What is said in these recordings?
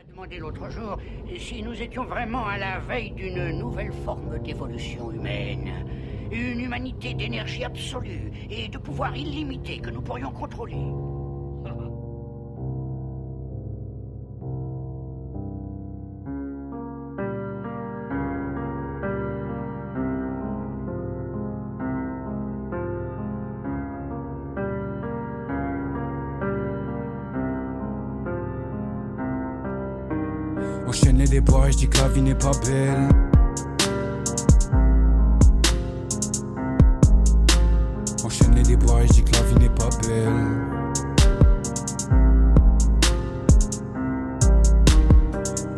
Demandé l'autre jour si nous étions vraiment à la veille d'une nouvelle forme d'évolution humaine. Une humanité d'énergie absolue et de pouvoir illimité que nous pourrions contrôler. Enchaîne les déboires et je dis que la vie n'est pas belle. Enchaîne les déboires et je dis que la vie n'est pas belle.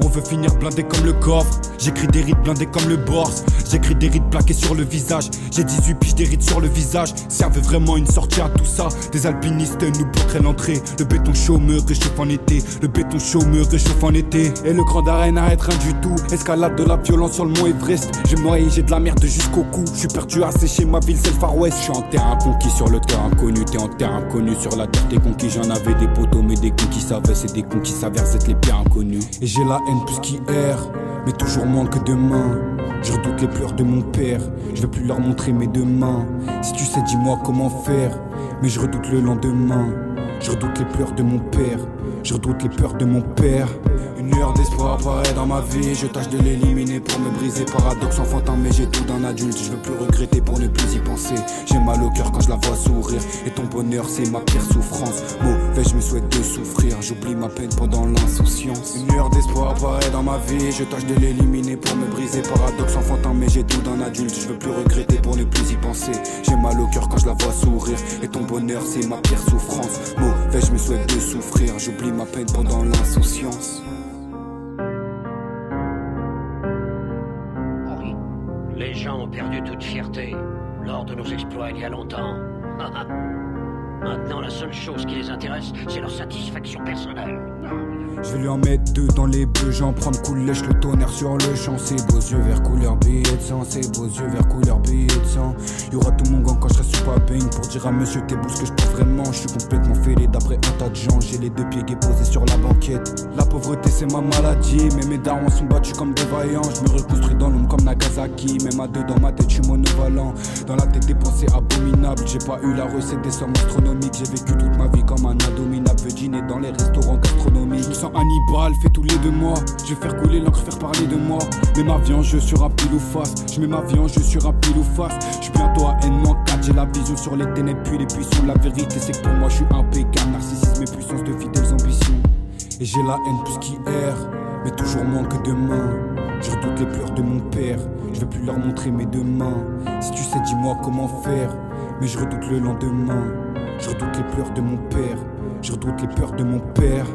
On veut finir blindé comme le coffre. J'écris des rides blindés comme le Borse. J'écris des rides plaqués sur le visage. J'ai 18 piges des rides sur le visage. Si y avait vraiment une sortie à tout ça, des alpinistes nous bloqueraient l'entrée. Le béton chaud me réchauffe en été. Le béton chaud me réchauffe en été. Et le grand arène n'arrête rien du tout. Escalade de la violence sur le mont Everest. J'ai noyé, j'ai de la merde jusqu'au cou. Je suis perdu à sécher ma ville, c'est le Far West. Je suis en terrain conquis sur le terrain inconnu. T'es en terrain inconnu sur la terre t'es conquis. J'en avais des poteaux mais des cons qui savaient. C'est des cons qui s'avèrent être les pires inconnus. Et j'ai la haine plus qu'hier, mais toujours moins que demain. Je redoute les pleurs de mon père, je veux plus leur montrer mes deux mains. Si tu sais dis-moi comment faire, mais je redoute le lendemain. Je redoute les pleurs de mon père, je redoute les peurs de mon père. Une lueur d'espoir apparaît dans ma vie, je tâche de l'éliminer pour me briser. Paradoxe enfantin mais j'ai tout d'un adulte, je veux plus regretter pour ne plus y penser. J'ai mal au cœur quand je la vois sourire, et ton bonheur c'est ma pire souffrance. Mauvais je me souhaite de souffrir, j'oublie ma peine pendant l'insouciance. Une lueur d'espoir apparaît dans ma vie, je tâche de l'éliminer pour me briser. Paradoxe enfantin mais j'ai tout d'un adulte, je veux plus regretter pour ne plus y penser. J'ai mal au cœur quand je la vois sourire, et ton bonheur c'est ma pire souffrance. Mauvais je me souhaite de souffrir, j'oublie ma peine pendant l'insouciance. Les gens ont perdu toute fierté lors de nos exploits il y a longtemps. Maintenant, la seule chose qui les intéresse, c'est leur satisfaction personnelle. Je vais lui en mettre deux dans les bleus, j'en prends cool lèche le tonnerre sur le champ. Ses beaux yeux vert couleur billet de sang, ses beaux yeux vert couleur billet de sang. Y'aura tout mon gang quand je serai sur pas baigne pour dire à monsieur t'es ce que je peux vraiment. Je suis complètement fêlé d'après un tas de gens, j'ai les deux pieds gays posés sur la banquette. La pauvreté c'est ma maladie, mais mes darons sont battus comme des vaillants. Je me reconstruis dans l'ombre comme Nagasaki, même à deux dans ma tête je suis monovalent. Dans la tête des pensées abominables, j'ai pas eu la recette des sommes astronomiques. J'ai vécu toute ma vie comme un indominable, veux dîner dans les restaurants gastronomiques. Je me sens Hannibal, fait tous les 2 mois. Je vais faire couler l'encre, faire parler de moi. Mets ma vie en jeu sur un pile ou face. Je mets ma vie en jeu sur un pile ou face. Je suis bientôt à N-4, j'ai la vision sur les ténèbres puis les puissants. La vérité c'est que pour moi je suis impeccable. Narcissisme et puissance de fidèles ambitions. Et j'ai la haine plus qu'hier, mais toujours moins que demain. Je redoute les pleurs de mon père, je veux plus leur montrer mes deux mains. Si tu sais dis-moi comment faire, mais je redoute le lendemain. Je redoute les pleurs de mon père, je redoute les peurs de mon père.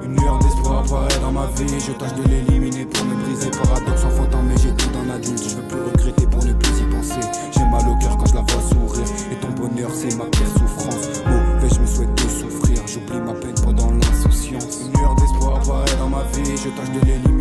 Une lueur d'espoir apparaît dans ma vie, je tâche de l'éliminer pour me briser. Paradoxe enfantin mais j'ai tout d'un adulte, je veux plus regretter pour ne plus y penser. J'ai mal au cœur quand je la vois sourire, et ton bonheur c'est ma pire souffrance. Mauvais je me souhaite de souffrir, j'oublie ma peine pendant l'insouciance. Une lueur d'espoir apparaît dans ma vie, je tâche de l'éliminer